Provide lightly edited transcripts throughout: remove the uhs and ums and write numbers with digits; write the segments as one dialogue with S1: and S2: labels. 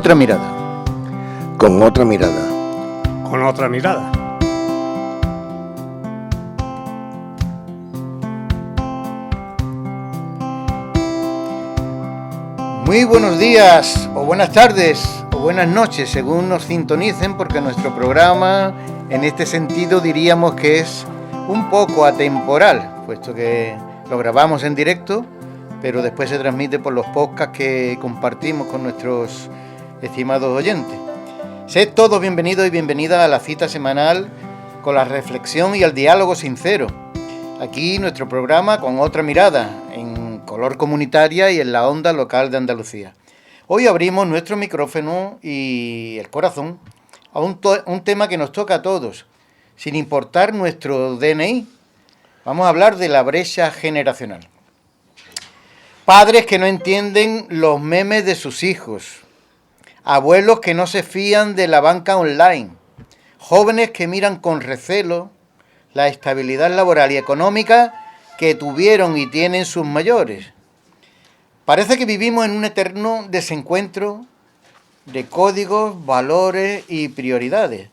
S1: otra mirada.
S2: Con otra mirada.
S3: Con otra mirada.
S1: Muy buenos días, o buenas tardes, o buenas noches, según nos sintonicen, porque nuestro programa, en este sentido, diríamos que es un poco atemporal, puesto que lo grabamos en directo, pero después se transmite por los podcasts que compartimos con nuestros estimados oyentes. Sed todos bienvenidos y bienvenidas a la cita semanal con la reflexión y el diálogo sincero. Aquí nuestro programa con otra mirada, en color comunitaria y en la onda local de Andalucía. Hoy abrimos nuestro micrófono y el corazón a un tema que nos toca a todos, sin importar nuestro DNI. Vamos a hablar de la brecha generacional. Padres que no entienden los memes de sus hijos, abuelos que no se fían de la banca online, jóvenes que miran con recelo la estabilidad laboral y económica que tuvieron y tienen sus mayores. Parece que vivimos en un eterno desencuentro de códigos, valores y prioridades.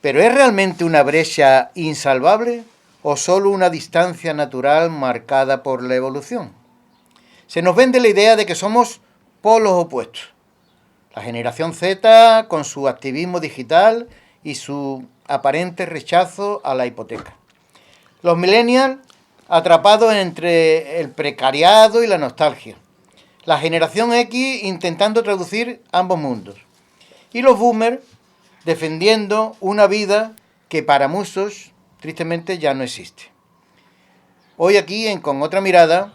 S1: ¿Pero es realmente una brecha insalvable o solo una distancia natural marcada por la evolución? Se nos vende la idea de que somos polos opuestos. La generación Z con su activismo digital y su aparente rechazo a la hipoteca. Los millennials atrapados entre el precariado y la nostalgia. La generación X intentando traducir ambos mundos. Y los boomers defendiendo una vida que para muchos, tristemente, ya no existe. Hoy aquí, en Con Otra Mirada,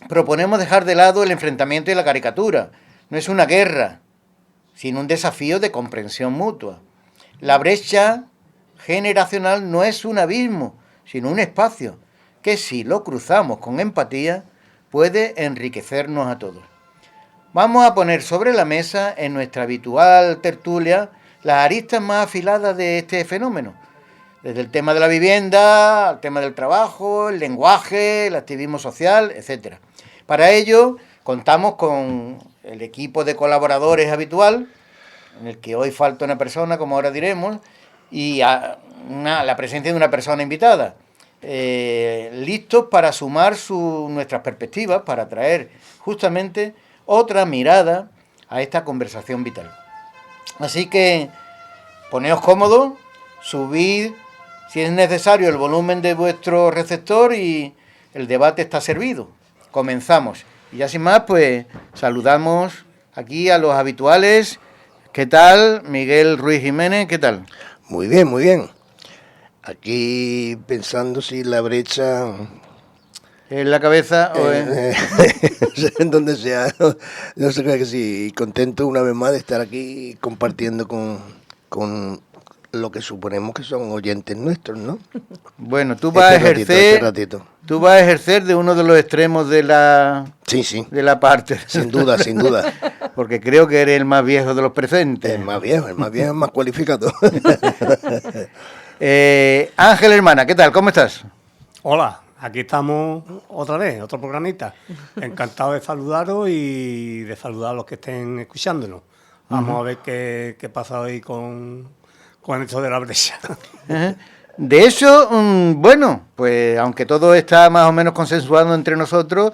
S1: proponemos dejar de lado el enfrentamiento y la caricatura. No es una guerra, sino un desafío de comprensión mutua. La brecha generacional no es un abismo, sino un espacio que si lo cruzamos con empatía puede enriquecernos a todos. Vamos a poner sobre la mesa en nuestra habitual tertulia las aristas más afiladas de este fenómeno, desde el tema de la vivienda, al tema del trabajo, el lenguaje, el activismo social, etc. Para ello contamos con el equipo de colaboradores habitual, en el que hoy falta una persona, como ahora diremos, y la presencia de una persona invitada, listos para sumar nuestras perspectivas, para traer justamente otra mirada a esta conversación vital. Así que poneos cómodos, subid si es necesario el volumen de vuestro receptor y el debate está servido. Comenzamos. Y ya sin más, pues saludamos aquí a los habituales. ¿Qué tal? Miguel Ruiz Jiménez, ¿qué tal?
S2: Muy bien, muy bien. Aquí pensando si la brecha...
S1: ¿En la cabeza o
S2: en donde sea? No sé, que sí, contento una vez más de estar aquí compartiendo con lo que suponemos que son oyentes nuestros, ¿no?
S1: Bueno, tú vas a ejercer de uno de los extremos de la...
S2: Sí.
S1: De la parte.
S2: Sin duda.
S1: Porque creo que eres el más viejo de los presentes.
S2: El más viejo, el más cualificado.
S1: Ángel, hermana, ¿qué tal? ¿Cómo estás?
S3: Hola, aquí estamos otra vez, otro programita. Encantado de saludaros y de saludar a los que estén escuchándonos. Vamos a ver qué pasa hoy con esto de la brecha.
S1: De eso, bueno, pues aunque todo está más o menos consensuado entre nosotros,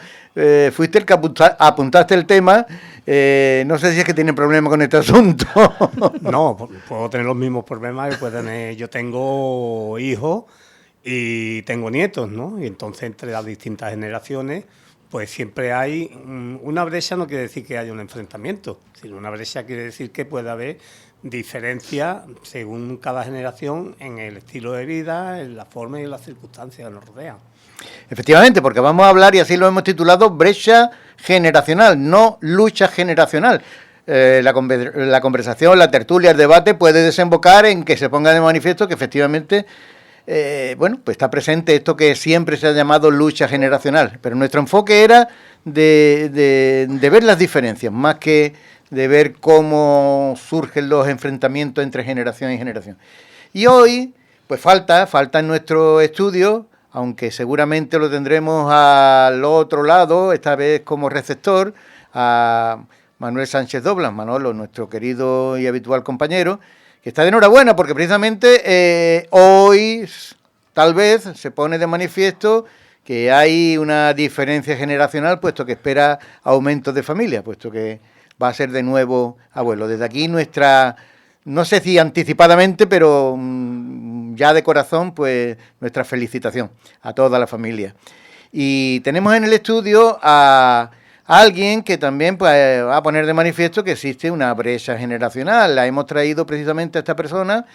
S1: fuiste el que apuntaste el tema. No sé si es que tienen problema con este asunto.
S3: No, puedo tener los mismos problemas que puedo tener. Yo tengo hijos y tengo nietos, ¿no? Y entonces entre las distintas generaciones, pues siempre hay una brecha. No quiere decir que haya un enfrentamiento, sino una brecha quiere decir que puede haber diferencia según cada generación en el estilo de vida, en la forma y en las circunstancias que nos rodean.
S1: Efectivamente, porque vamos a hablar, y así lo hemos titulado, brecha generacional, no lucha generacional. La conversación, la tertulia, el debate puede desembocar en que se ponga de manifiesto que efectivamente pues está presente esto que siempre se ha llamado lucha generacional, pero nuestro enfoque era de ver las diferencias, más que de ver cómo surgen los enfrentamientos entre generación y generación. Y hoy, pues falta en nuestro estudio, aunque seguramente lo tendremos al otro lado, esta vez como receptor, a Manuel Sánchez Doblas, Manolo, nuestro querido y habitual compañero, que está de enhorabuena porque precisamente hoy tal vez se pone de manifiesto que hay una diferencia generacional, puesto que espera aumento de familia, puesto que va a ser de nuevo abuelo. Desde aquí nuestra, no sé si anticipadamente, pero ya de corazón, pues nuestra felicitación a toda la familia. Y tenemos en el estudio a alguien que también pues, va a poner de manifiesto que existe una brecha generacional. La hemos traído precisamente a esta persona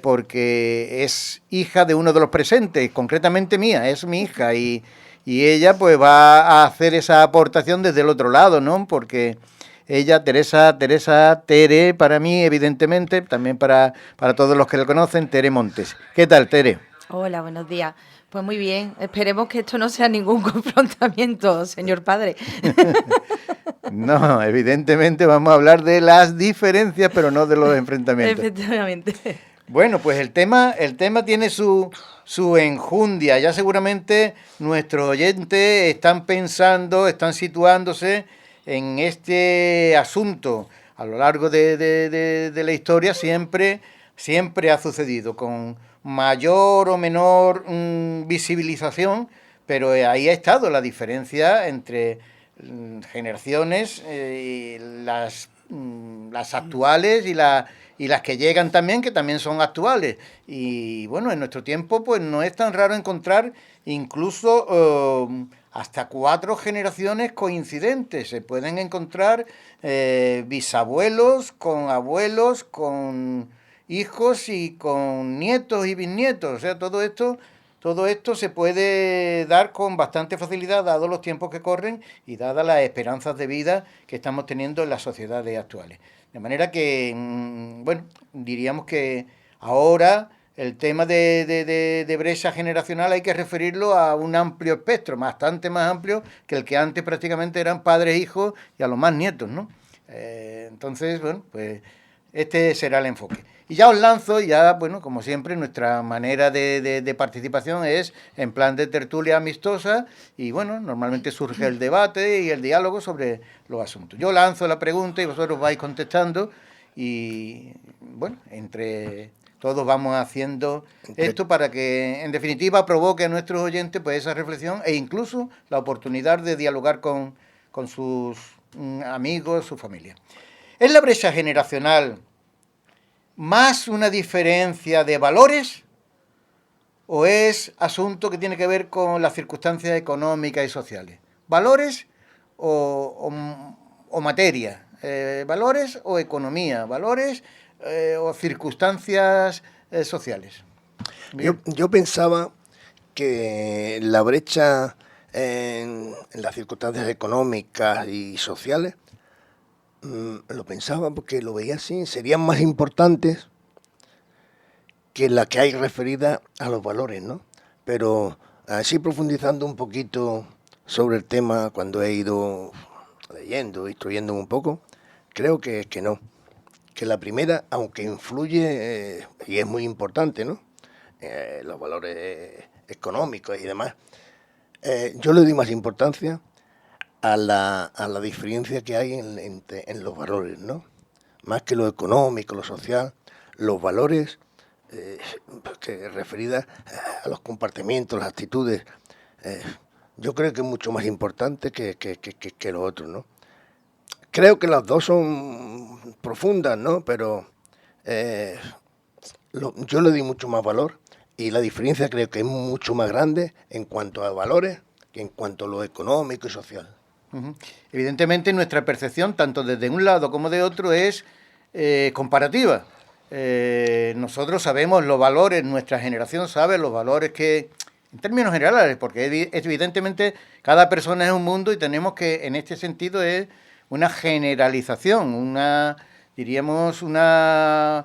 S1: porque es hija de uno de los presentes, concretamente mía, es mi hija, y ella pues va a hacer esa aportación desde el otro lado, ¿no? Porque ella, Tere, para mí, evidentemente, también para todos los que la conocen, Tere Montes. ¿Qué tal, Tere?
S4: Hola, buenos días. Pues muy bien, esperemos que esto no sea ningún confrontamiento, señor padre.
S1: No, evidentemente vamos a hablar de las diferencias, pero no de los enfrentamientos.
S4: Efectivamente.
S1: Bueno, pues el tema tiene su enjundia. Ya seguramente nuestros oyentes están pensando, están situándose en este asunto. A lo largo de la historia siempre ha sucedido con mayor o menor visibilización, pero ahí ha estado la diferencia entre generaciones, las actuales y las que llegan también, que también son actuales. Y bueno, en nuestro tiempo pues no es tan raro encontrar incluso hasta 4 generaciones coincidentes. Se pueden encontrar bisabuelos con abuelos, con hijos y con nietos y bisnietos. O sea, todo esto se puede dar con bastante facilidad, dados los tiempos que corren y dadas las esperanzas de vida que estamos teniendo en las sociedades actuales. De manera que, bueno, diríamos que ahora el tema de brecha generacional hay que referirlo a un amplio espectro, bastante más amplio que el que antes prácticamente eran padres, hijos y a los más nietos, ¿no? Entonces, bueno, pues este será el enfoque. Y ya os lanzo, bueno, como siempre, nuestra manera de participación es en plan de tertulia amistosa y, bueno, normalmente surge el debate y el diálogo sobre los asuntos. Yo lanzo la pregunta y vosotros vais contestando y, bueno, entre todos vamos haciendo esto para que, en definitiva, provoque a nuestros oyentes pues esa reflexión e incluso la oportunidad de dialogar con sus amigos, su familia. ¿Es la brecha generacional más una diferencia de valores o es asunto que tiene que ver con las circunstancias económicas y sociales? ¿Valores o materia? ¿Valores o economía? ¿Valores o circunstancias sociales?
S2: Yo pensaba que la brecha en las circunstancias económicas y sociales, lo pensaba porque lo veía así, serían más importantes que la que hay referida a los valores, ¿no? Pero así profundizando un poquito sobre el tema, cuando he ido leyendo, instruyéndome un poco, creo que no. Que la primera, aunque influye, y es muy importante, ¿no? Los valores económicos y demás, yo le doy más importancia a la diferencia que hay en los valores, ¿no? Más que lo económico, lo social, los valores que referidas a los comportamientos, las actitudes, yo creo que es mucho más importante que lo otro, ¿no? Creo que las dos son profundas, ¿no? Pero yo le doy mucho más valor y la diferencia creo que es mucho más grande en cuanto a valores que en cuanto a lo económico y social.
S1: Evidentemente nuestra percepción, tanto desde un lado como de otro, es comparativa. Nosotros sabemos los valores, nuestra generación sabe los valores que, en términos generales, porque evidentemente cada persona es un mundo y tenemos que, en este sentido, es una generalización, diríamos una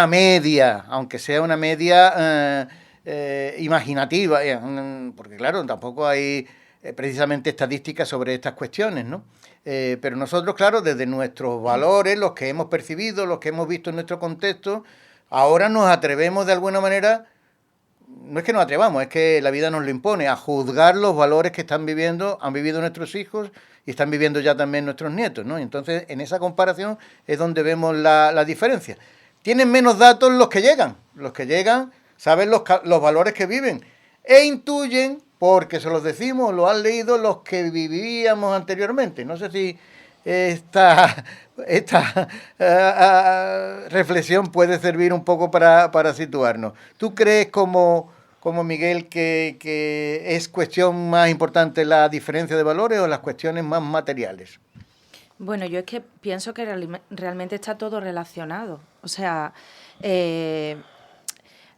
S1: media, aunque sea una media imaginativa, porque claro, tampoco hay precisamente estadísticas sobre estas cuestiones, ¿no? Pero nosotros, claro, desde nuestros valores, los que hemos percibido, los que hemos visto en nuestro contexto, ahora nos atrevemos de alguna manera, no es que nos atrevamos, es que la vida nos lo impone, a juzgar los valores que han vivido nuestros hijos y están viviendo ya también nuestros nietos, ¿no? Entonces, en esa comparación es donde vemos la diferencia. Tienen menos datos los que llegan saben los valores que viven e intuyen, porque se los decimos, lo han leído los que vivíamos anteriormente. No sé si esta reflexión puede servir un poco para situarnos. ¿Tú crees, como Miguel, que es cuestión más importante la diferencia de valores o las cuestiones más materiales?
S4: Bueno, yo es que pienso que realmente está todo relacionado. O sea,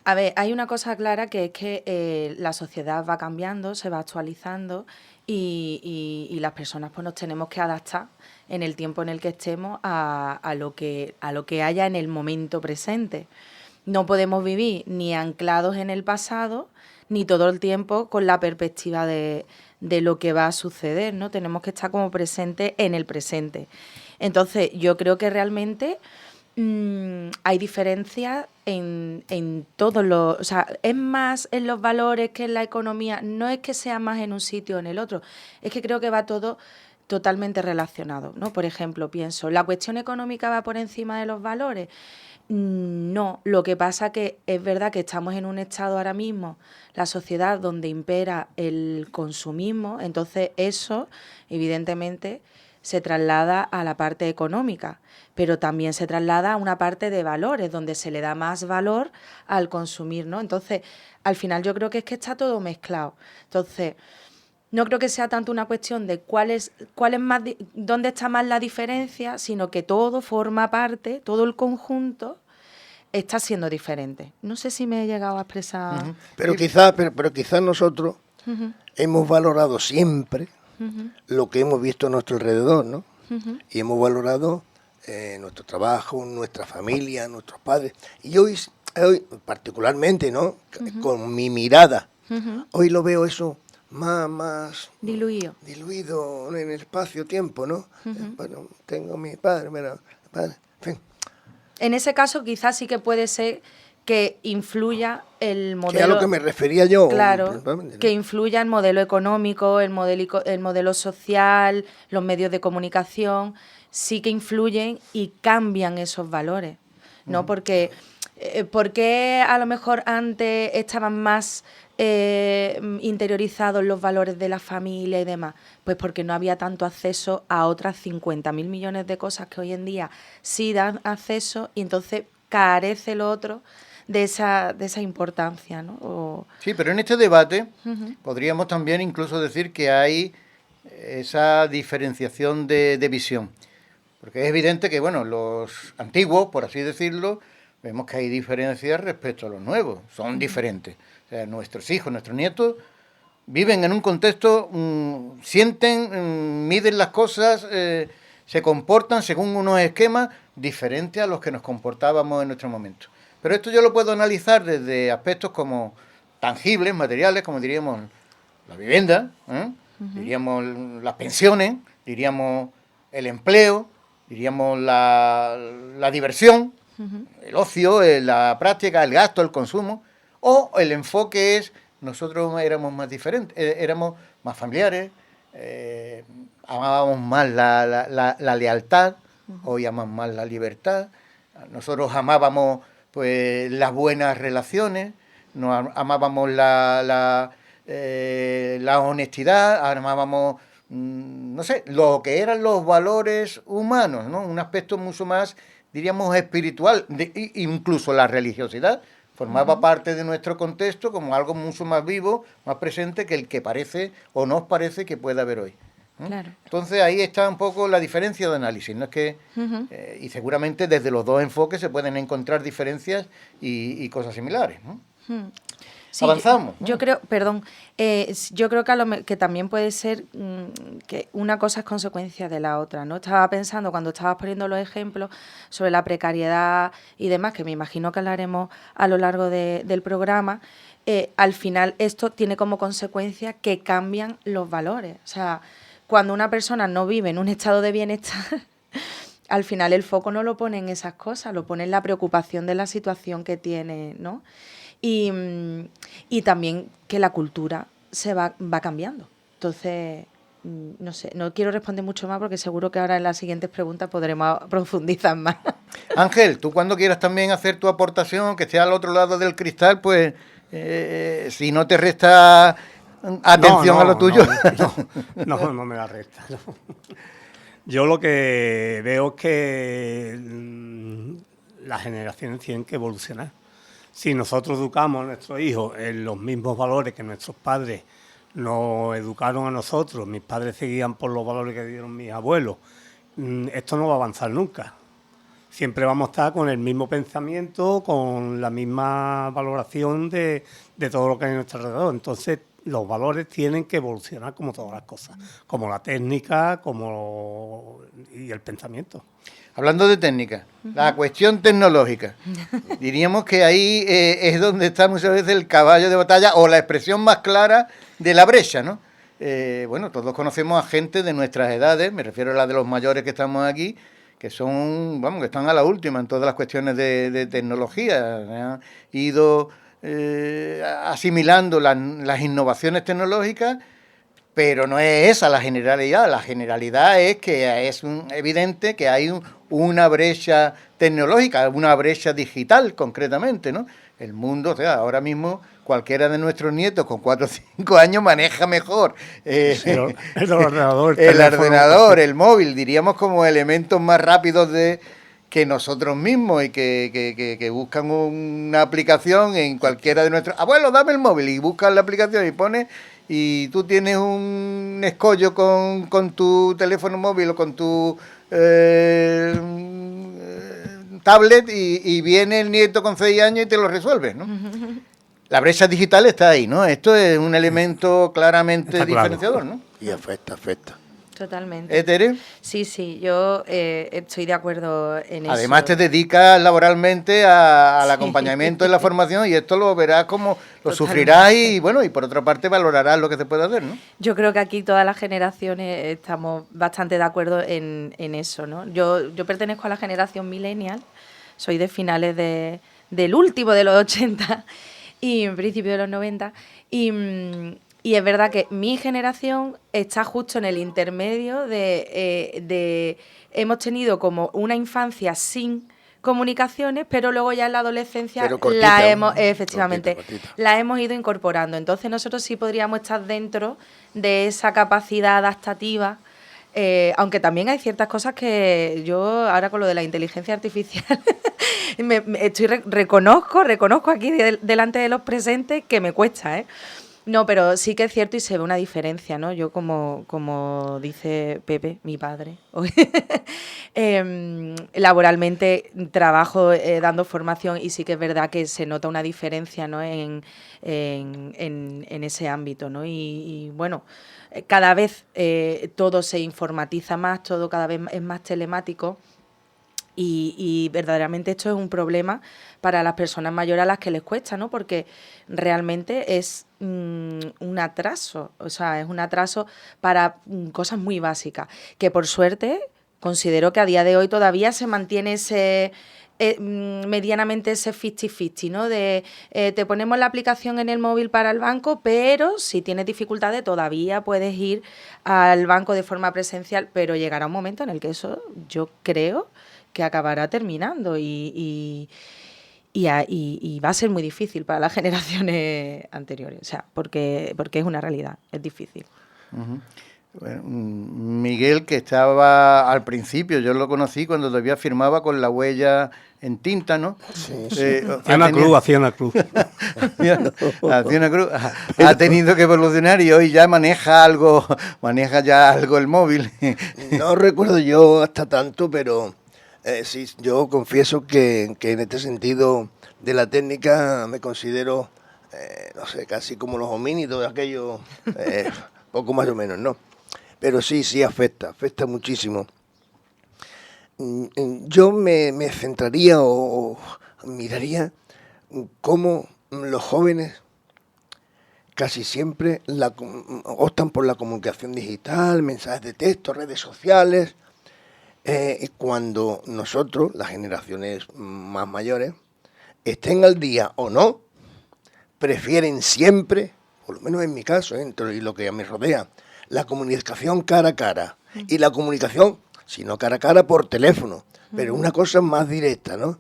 S4: a ver, hay una cosa clara, que es que la sociedad va cambiando, se va actualizando y las personas pues nos tenemos que adaptar en el tiempo en el que estemos a lo que haya en el momento presente. No podemos vivir ni anclados en el pasado, ni todo el tiempo con la perspectiva de lo que va a suceder, ¿no? Tenemos que estar como presentes en el presente. Entonces, yo creo que realmente hay diferencias en todos los... O sea, es más en los valores que en la economía. No es que sea más en un sitio o en el otro. Es que creo que va todo totalmente relacionado, ¿no? Por ejemplo, pienso, ¿la cuestión económica va por encima de los valores? No, lo que pasa que es verdad que estamos en un estado ahora mismo, la sociedad, donde impera el consumismo, entonces eso, evidentemente, se traslada a la parte económica, pero también se traslada a una parte de valores, donde se le da más valor al consumir, ¿no? Entonces, al final yo creo que es que está todo mezclado. Entonces, no creo que sea tanto una cuestión de dónde está más la diferencia, sino que todo forma parte, todo el conjunto está siendo diferente. No sé si me he llegado a expresar.
S2: Uh-huh. Pero quizás nosotros hemos valorado siempre lo que hemos visto a nuestro alrededor, ¿no? Y hemos valorado nuestro trabajo, nuestra familia, nuestros padres. Y hoy particularmente, ¿no? Con mi mirada, hoy lo veo eso más diluido en el espacio-tiempo, ¿no? Bueno, tengo mi padre, en fin.
S4: En ese caso quizás sí que puede ser que influya el modelo...
S2: Que a lo que me refería yo.
S4: Claro, que influya el modelo económico, el modelo social, los medios de comunicación, sí que influyen y cambian esos valores, ¿no? Porque a lo mejor antes estaban más interiorizados los valores de la familia y demás. Pues porque no había tanto acceso a otras 50.000 millones de cosas que hoy en día sí dan acceso, y entonces carece el otro de esa importancia, ¿no?
S1: Sí, pero en este debate podríamos también incluso decir que hay esa diferenciación de visión. Porque es evidente que, bueno, los antiguos, por así decirlo, vemos que hay diferencias respecto a los nuevos, son diferentes. O sea, nuestros hijos, nuestros nietos viven en un contexto, sienten, miden las cosas, se comportan según unos esquemas diferentes a los que nos comportábamos en nuestro momento. Pero esto yo lo puedo analizar desde aspectos como tangibles, materiales, como diríamos la vivienda, diríamos las pensiones, diríamos el empleo, diríamos la diversión, el ocio, la práctica, el gasto, el consumo, o el enfoque es, nosotros éramos más diferentes, éramos más familiares, amábamos más la lealtad, hoy amamos más la libertad, nosotros amábamos pues las buenas relaciones, amábamos la honestidad, amábamos, no sé, lo que eran los valores humanos, ¿no? Un aspecto mucho más, diríamos, espiritual, incluso la religiosidad formaba parte de nuestro contexto como algo mucho más vivo, más presente que el que parece o nos parece que puede haber hoy.
S4: Claro.
S1: Entonces ahí está un poco la diferencia de análisis, ¿no? Es que, y seguramente desde los dos enfoques se pueden encontrar diferencias y cosas similares, ¿no? Sí, avanzamos.
S4: Yo creo, yo creo que también puede ser que una cosa es consecuencia de la otra, ¿no? Estaba pensando, cuando estabas poniendo los ejemplos sobre la precariedad y demás, que me imagino que hablaremos a lo largo del programa, al final esto tiene como consecuencia que cambian los valores. O sea, cuando una persona no vive en un estado de bienestar, al final el foco no lo pone en esas cosas, lo pone en la preocupación de la situación que tiene, ¿no? Y también que la cultura se va cambiando. Entonces, no sé, no quiero responder mucho más porque seguro que ahora en las siguientes preguntas podremos profundizar más.
S1: Ángel, tú cuando quieras también hacer tu aportación, que esté al otro lado del cristal, pues si no te resta atención a lo tuyo.
S3: No me la resta. No. Yo lo que veo es que las generaciones tienen que evolucionar. Si nosotros educamos a nuestros hijos en los mismos valores que nuestros padres nos educaron a nosotros, mis padres seguían por los valores que dieron mis abuelos, esto no va a avanzar nunca. Siempre vamos a estar con el mismo pensamiento, con la misma valoración de todo lo que hay a nuestro alrededor. Entonces, los valores tienen que evolucionar como todas las cosas, como la técnica y el pensamiento.
S1: Hablando de técnica, la cuestión tecnológica, diríamos que ahí es donde está muchas veces el caballo de batalla o la expresión más clara de la brecha, ¿no? Bueno, todos conocemos a gente de nuestras edades, me refiero a la de los mayores que estamos aquí, que son, vamos, que están a la última en todas las cuestiones de tecnología, han ido asimilando las innovaciones tecnológicas, pero no es esa la generalidad es que es evidente que hay una brecha tecnológica, una brecha digital concretamente, ¿no? El mundo, o sea, ahora mismo cualquiera de nuestros nietos con 4 o 5 años maneja mejor
S3: el ordenador,
S1: el móvil, diríamos como elementos más rápidos que nosotros mismos y que buscan una aplicación en cualquiera de nuestros... Abuelo, dame el móvil, y buscan la aplicación y pones... Y tú tienes un escollo con tu teléfono móvil o con tu tablet y viene el nieto con 6 años y te lo resuelve, ¿no? La brecha digital está ahí, ¿no? Esto es un elemento claramente diferenciador, ¿no?
S2: Y afecta.
S4: Totalmente.
S1: ¿Tere?
S4: Sí, yo estoy de acuerdo en eso.
S1: Además te dedicas laboralmente al acompañamiento de la formación y esto lo verás como lo sufrirás y bueno, y por otra parte valorarás lo que se puede hacer, ¿no?
S4: Yo creo que aquí todas las generaciones estamos bastante de acuerdo en eso, ¿no? Yo pertenezco a la generación millennial, soy de finales del último de los 80 y en principio de los 90 y es verdad que mi generación está justo en el intermedio de hemos tenido como una infancia sin comunicaciones, pero luego ya en la adolescencia efectivamente la hemos ido incorporando. Entonces nosotros sí podríamos estar dentro de esa capacidad adaptativa, aunque también hay ciertas cosas que yo ahora con lo de la inteligencia artificial reconozco aquí delante de los presentes que me cuesta, ¿eh? No, pero sí que es cierto y se ve una diferencia, ¿no? Yo, como dice Pepe, mi padre, laboralmente trabajo dando formación y sí que es verdad que se nota una diferencia, ¿no? en ese ámbito, ¿no? Y bueno, cada vez todo se informatiza más, todo cada vez es más telemático. Y verdaderamente esto es un problema para las personas mayores a las que les cuesta, ¿no? Porque realmente es un atraso, o sea, es un atraso para cosas muy básicas, que por suerte considero que a día de hoy todavía se mantiene ese medianamente ese 50-50, ¿no? Te ponemos la aplicación en el móvil para el banco, pero si tienes dificultades todavía puedes ir al banco de forma presencial, pero llegará un momento en el que eso yo creo que acabará terminando y va a ser muy difícil para las generaciones anteriores, o sea, porque es una realidad, es difícil.
S1: Uh-huh. Bueno, Miguel, que estaba al principio, yo lo conocí cuando todavía firmaba con la huella en tinta, ¿no?
S2: Sí.
S3: Hacía una cruz.
S1: Ha tenido que evolucionar y hoy ya maneja ya algo el móvil.
S2: No recuerdo yo hasta tanto, pero sí, yo confieso que en este sentido de la técnica me considero, no sé, casi como los homínidos, aquello, poco más o menos, ¿no? Pero sí afecta muchísimo. Yo me centraría o miraría cómo los jóvenes casi siempre optan por la comunicación digital, mensajes de texto, redes sociales, cuando nosotros, las generaciones más mayores, estén al día o no, prefieren siempre, por lo menos en mi caso, y lo que a mí rodea, la comunicación cara a cara y la comunicación, si no cara a cara, por teléfono, pero una cosa más directa, ¿no?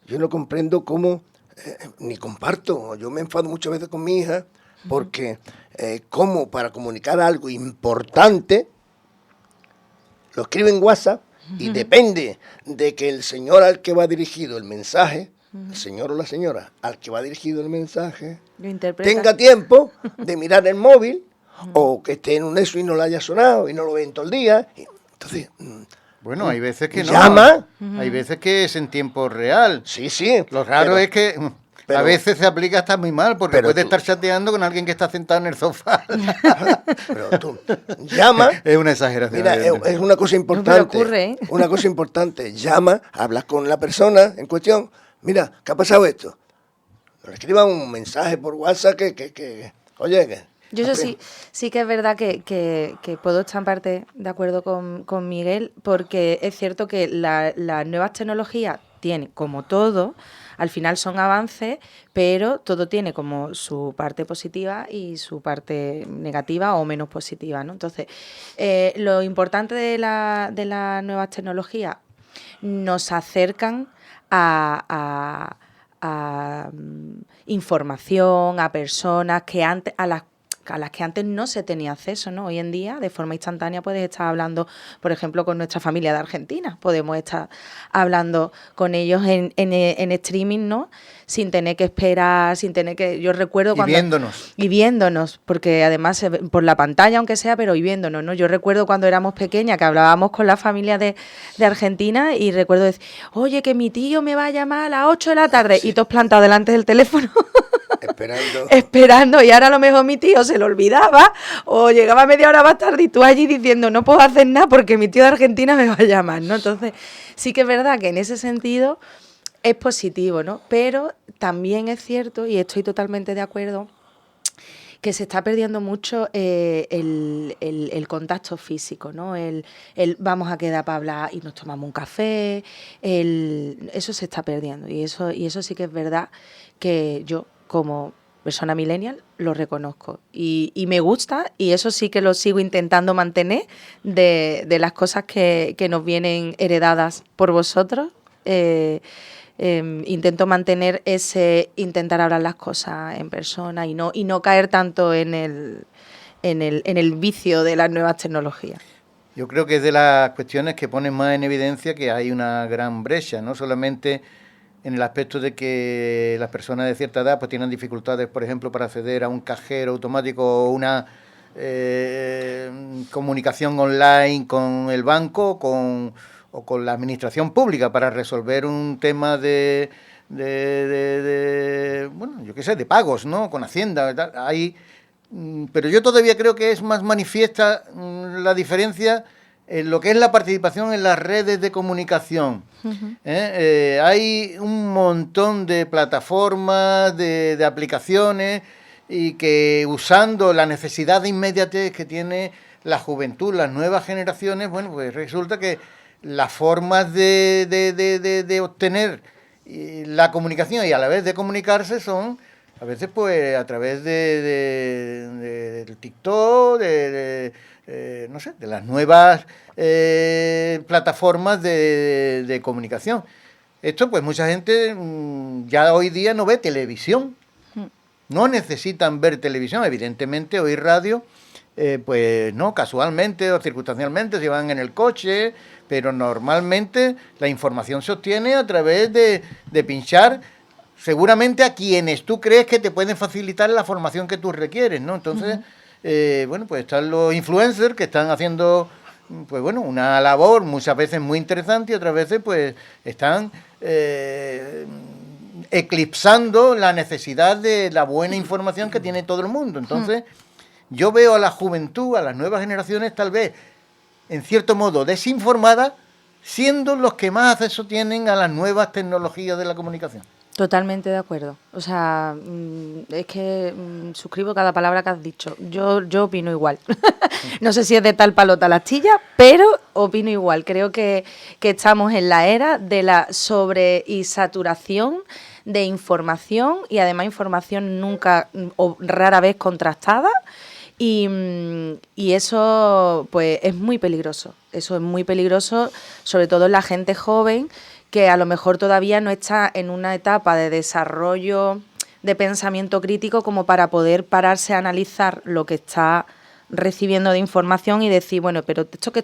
S2: Yo no comprendo cómo, ni comparto, yo me enfado muchas veces con mi hija, porque cómo para comunicar algo importante, lo escribe en WhatsApp y depende de que el señor al que va dirigido el mensaje, el señor o la señora al que va dirigido el mensaje, tenga tiempo de mirar el móvil o que esté en un eso y no le haya sonado y no lo ven todo el día. Entonces,
S1: bueno, hay veces que no.
S2: Llama.
S1: Hay veces que es en tiempo real.
S2: Sí, sí.
S1: Lo raro es que a veces se aplica hasta muy mal, porque puede estar chateando con alguien que está sentado en el sofá.
S2: Pero tú llama.
S1: Es una exageración.
S2: Mira, es una cosa importante.
S4: No, pero ocurre, ¿eh?
S2: Una cosa importante. Llama, hablas con la persona en cuestión. Mira, ¿qué ha pasado esto? Le escriban un mensaje por WhatsApp oye, que...
S4: Yo eso sí que es verdad que puedo estar en parte de acuerdo con Miguel, porque es cierto que las nuevas tecnologías tienen, como todo, al final son avances, pero todo tiene como su parte positiva y su parte negativa o menos positiva, ¿no? Entonces, lo importante de las nuevas tecnologías nos acercan a información, a personas que antes, a las que antes no se tenía acceso, ¿no? Hoy en día, de forma instantánea, puedes estar hablando, por ejemplo, con nuestra familia de Argentina. Podemos estar hablando con ellos en streaming, ¿no? Sin tener que esperar, sin tener que... Yo recuerdo cuando... Y viéndonos, porque además por la pantalla, aunque sea, pero y viéndonos, ¿no? Yo recuerdo cuando éramos pequeñas que hablábamos con la familia de Argentina y recuerdo decir, oye, que mi tío me va a llamar a las 8 de la tarde y todos plantados delante del teléfono. Esperando, y ahora a lo mejor mi tío se lo olvidaba o llegaba media hora más tarde y tú allí diciendo no puedo hacer nada porque mi tío de Argentina me va a llamar, ¿no? Entonces sí que es verdad que en ese sentido es positivo, ¿no? Pero también es cierto, y estoy totalmente de acuerdo, que se está perdiendo mucho el contacto físico, ¿no? El vamos a quedar para hablar y nos tomamos un café, eso se está perdiendo y eso sí que es verdad que yo como persona millennial lo reconozco y me gusta, y eso sí que lo sigo intentando mantener de las cosas que nos vienen heredadas por vosotros. Intento mantener intentar hablar las cosas en persona y no caer tanto en el vicio de las nuevas tecnologías.
S1: Yo creo que es de las cuestiones que ponen más en evidencia que hay una gran brecha, no solamente en el aspecto de que las personas de cierta edad pues tienen dificultades, por ejemplo, para acceder a un cajero automático o una comunicación online con el banco o con la administración pública para resolver un tema de bueno, yo qué sé, de pagos, ¿no? Con Hacienda, tal. Pero yo todavía creo que es más manifiesta la diferencia en lo que es la participación en las redes de comunicación. Uh-huh. Hay un montón de plataformas, de aplicaciones, y que usando la necesidad de inmediatez que tiene la juventud, las nuevas generaciones, bueno, pues resulta que las formas de obtener la comunicación y a la vez de comunicarse son a veces pues a través del TikTok, no sé, de las nuevas plataformas de comunicación. Esto pues mucha gente ya hoy día no ve televisión, no necesitan ver televisión, evidentemente oír radio, pues no, casualmente o circunstancialmente se van en el coche, pero normalmente la información se obtiene a través de pinchar seguramente a quienes tú crees que te pueden facilitar la formación que tú requieres, ¿no? Entonces, bueno, pues están los influencers que están haciendo, pues bueno, una labor muchas veces muy interesante y otras veces pues están eclipsando la necesidad de la buena información que tiene todo el mundo. Entonces, yo veo a la juventud, a las nuevas generaciones, tal vez, en cierto modo, desinformadas, siendo los que más acceso tienen a las nuevas tecnologías de la comunicación.
S4: Totalmente de acuerdo. O sea, es que suscribo cada palabra que has dicho. Yo opino igual. No sé si es de tal palo tal astilla, pero opino igual. Creo que estamos en la era de la sobre y saturación de información, y además información nunca o rara vez contrastada, Y eso pues es muy peligroso. Eso es muy peligroso, sobre todo en la gente joven, que a lo mejor todavía no está en una etapa de desarrollo de pensamiento crítico como para poder pararse a analizar lo que está recibiendo de información y decir, bueno, pero esto que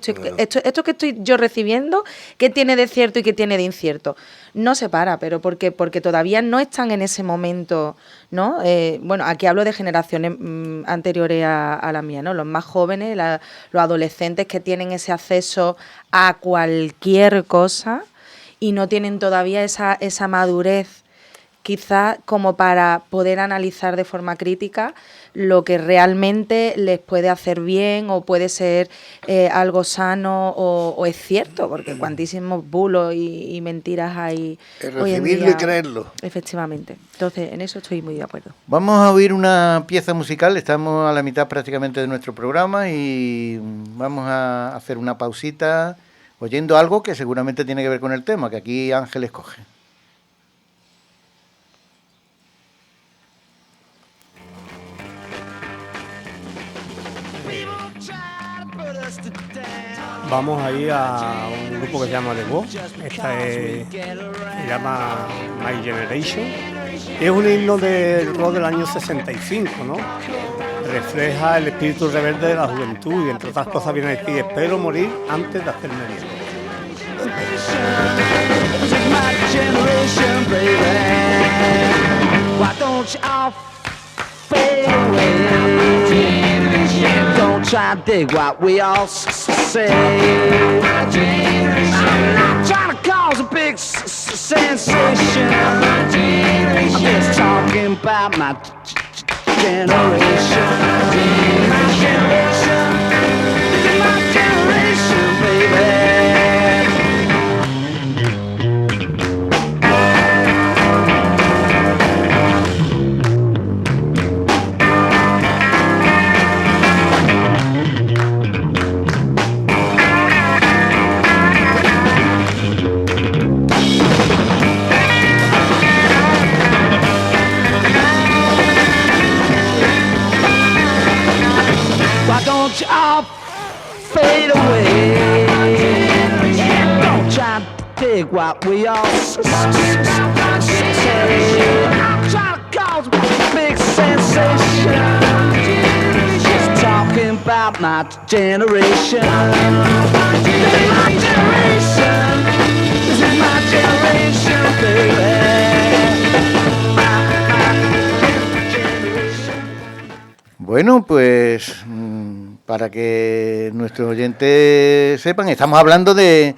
S4: estoy yo recibiendo, ¿qué tiene de cierto y qué tiene de incierto? No se para, pero porque todavía no están en ese momento, ¿no? Bueno, aquí hablo de generaciones anteriores a la mía, ¿no? Los más jóvenes, los adolescentes que tienen ese acceso a cualquier cosa y no tienen todavía esa madurez quizás como para poder analizar de forma crítica lo que realmente les puede hacer bien o puede ser algo sano o es cierto, porque cuantísimos bulos y mentiras hay hoy en
S2: Recibirlo
S4: día.
S2: y creerlo.
S4: Efectivamente. Entonces, en eso estoy muy de acuerdo.
S1: Vamos a oír una pieza musical, estamos a la mitad prácticamente de nuestro programa y vamos a hacer una pausita oyendo algo que seguramente tiene que ver con el tema, que aquí Ángel escoge.
S3: Vamos a ir a un grupo que se llama The Go. Se llama My Generation. Y es un himno del rock del año 65, ¿no? Refleja el espíritu rebelde de la juventud y entre otras cosas viene a decir, espero morir antes de hacerme bien.
S5: Don't try to dig what we all say. I'm not trying to cause a big sensation. I'm just talking about my generation. My generation. This is my generation, baby. Why don't you all fade away? Don't try to dig what we all say. I'm trying to cause a big sensation. Just talking about my generation. This is my generation. This is my generation, baby.
S1: Bueno, pues para que nuestros oyentes sepan, estamos hablando de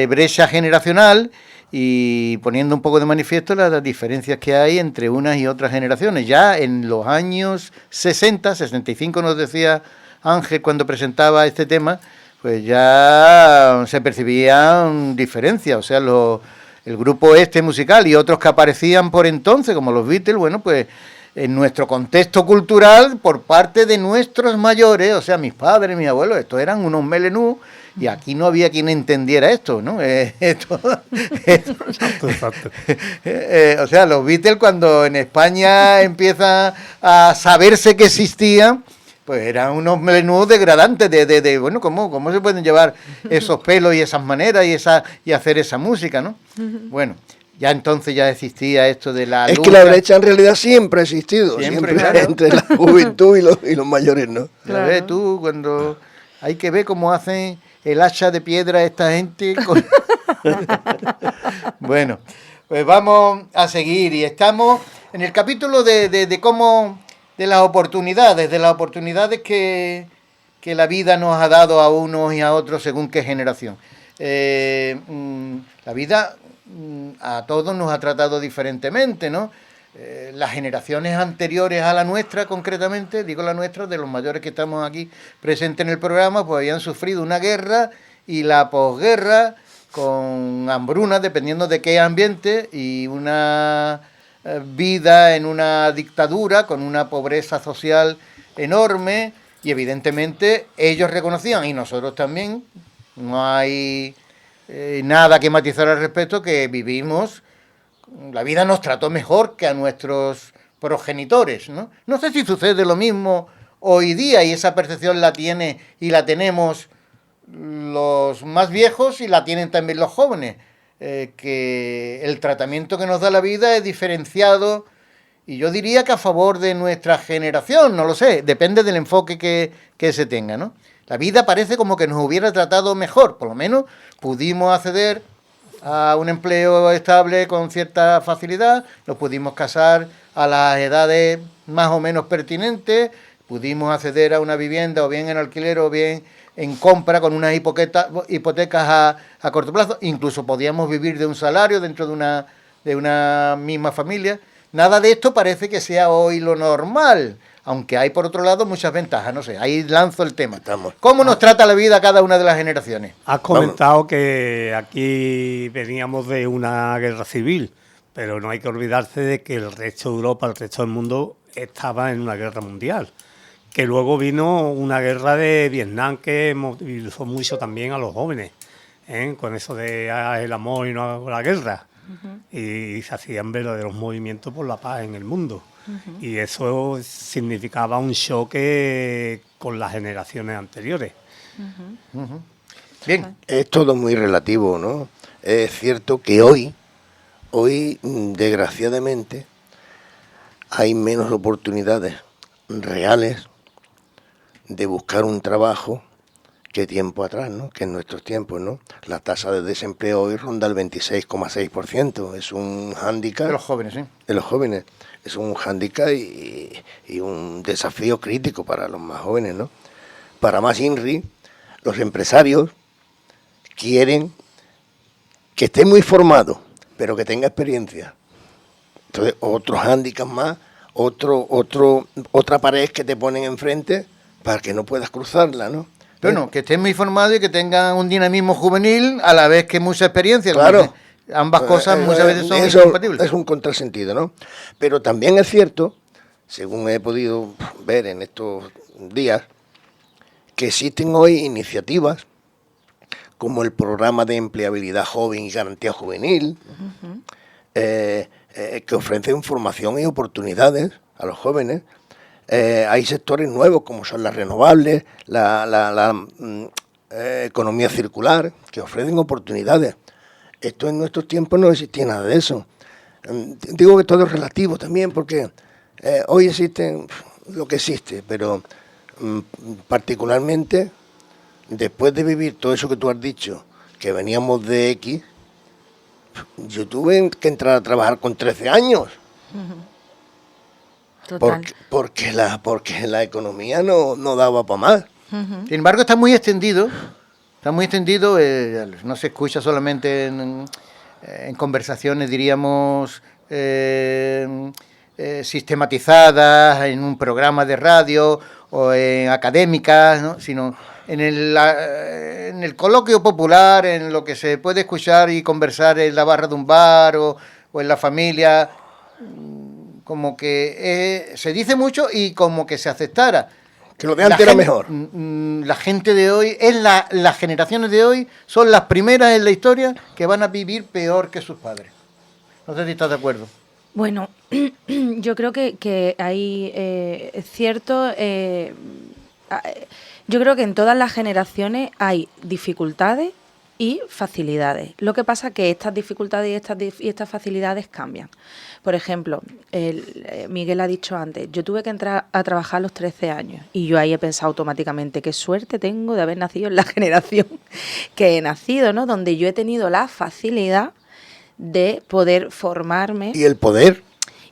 S1: brecha generacional y poniendo un poco de manifiesto las diferencias que hay entre unas y otras generaciones. Ya en los años 60, 65 nos decía Ángel cuando presentaba este tema, pues ya se percibían diferencias, o sea, el grupo este musical y otros que aparecían por entonces, como los Beatles, bueno, pues en nuestro contexto cultural, por parte de nuestros mayores, o sea, mis padres, mis abuelos, estos eran unos melenús y aquí no había quien entendiera esto, ¿no? O sea, los Beatles cuando en España empieza a saberse que existían, pues eran unos melenús degradantes de bueno, ¿cómo se pueden llevar esos pelos y esas maneras y hacer esa música, ¿no? Bueno. Ya entonces ya existía esto de la lucha.
S2: Es que la brecha en realidad siempre ha existido, siempre
S1: claro.
S2: entre la juventud y los mayores, ¿no?
S1: Claro. Ya ves tú, cuando hay que ver cómo hacen el hacha de piedra esta gente. Bueno, pues vamos a seguir y estamos en el capítulo de cómo, de las oportunidades que la vida nos ha dado a unos y a otros según qué generación. La vida a todos nos ha tratado diferentemente, ¿no? Las generaciones anteriores a la nuestra, concretamente, digo la nuestra, de los mayores que estamos aquí presentes en el programa, pues habían sufrido una guerra y la posguerra con hambruna, dependiendo de qué ambiente, y una vida en una dictadura con una pobreza social enorme, y evidentemente ellos reconocían, y nosotros también, no hay nada que matizar al respecto, que vivimos, la vida nos trató mejor que a nuestros progenitores, ¿no? No sé si sucede lo mismo hoy día, y esa percepción la tiene y la tenemos los más viejos y la tienen también los jóvenes, que el tratamiento que nos da la vida es diferenciado, y yo diría que a favor de nuestra generación, no lo sé, depende del enfoque que se tenga, ¿no? La vida parece como que nos hubiera tratado mejor, por lo menos pudimos acceder a un empleo estable con cierta facilidad, nos pudimos casar a las edades más o menos pertinentes, pudimos acceder a una vivienda o bien en alquiler o bien en compra con unas hipotecas a corto plazo, incluso podíamos vivir de un salario dentro de una misma familia. Nada de esto parece que sea hoy lo normal, aunque hay por otro lado muchas ventajas, no sé, ahí lanzo el tema. ¿Cómo nos trata la vida cada una de las generaciones?
S3: Has comentado que aquí veníamos de una guerra civil, pero no hay que olvidarse de que el resto de Europa, el resto del mundo estaba en una guerra mundial, que luego vino una guerra de Vietnam que movilizó mucho también a los jóvenes, con eso de el amor y no la guerra. Y se hacían verdaderos movimientos por la paz en el mundo. Y eso significaba un choque con las generaciones anteriores.
S1: Bien.
S2: Es todo muy relativo, ¿no? Es cierto que hoy, desgraciadamente, hay menos oportunidades reales de buscar un trabajo que tiempo atrás, ¿no? Que en nuestros tiempos, ¿no? La tasa de desempleo hoy ronda el 26,6%. Es un hándicap.
S1: De los jóvenes, ¿sí?
S2: De los jóvenes. Es un hándicap y un desafío crítico para los más jóvenes, ¿no? Para más INRI, los empresarios quieren que esté muy formado, pero que tenga experiencia. Entonces, otro hándicap más, otra pared que te ponen enfrente para que no puedas cruzarla, ¿no?
S1: Bueno, que estén muy formados y que tengan un dinamismo juvenil a la vez que mucha experiencia.
S2: Claro.
S1: Ambas cosas muchas veces son
S2: eso
S1: incompatibles.
S2: Es un contrasentido, ¿no? Pero también es cierto, según he podido ver en estos días, que existen hoy iniciativas como el programa de empleabilidad joven y garantía juvenil, que ofrecen formación y oportunidades a los jóvenes. Hay sectores nuevos como son las renovables, la economía circular, que ofrecen oportunidades. Esto en nuestros tiempos no existía nada de eso. Digo que todo es relativo también, porque hoy existe lo que existe, pero particularmente después de vivir todo eso que tú has dicho, que veníamos de X, yo tuve que entrar a trabajar con 13 años. Porque la economía no daba para más.
S1: Sin embargo, está muy extendido, no se escucha solamente en conversaciones, diríamos, sistematizadas, en un programa de radio o en académicas, ¿no? Sino en el coloquio popular, en lo que se puede escuchar y conversar en la barra de un bar o en la familia, como que se dice mucho y como que se aceptara.
S2: Que lo de antes era mejor.
S1: La gente de hoy, las generaciones de hoy, son las primeras en la historia que van a vivir peor que sus padres. No sé si estás de acuerdo.
S4: Bueno, yo creo que hay, es cierto, yo creo que en todas las generaciones hay dificultades y facilidades. Lo que pasa es que estas dificultades y estas facilidades cambian. Por ejemplo, Miguel ha dicho antes, yo tuve que entrar a trabajar a los 13 años y yo ahí he pensado automáticamente, qué suerte tengo de haber nacido en la generación que he nacido, ¿no? Donde yo he tenido la facilidad de poder formarme.
S2: Y el poder.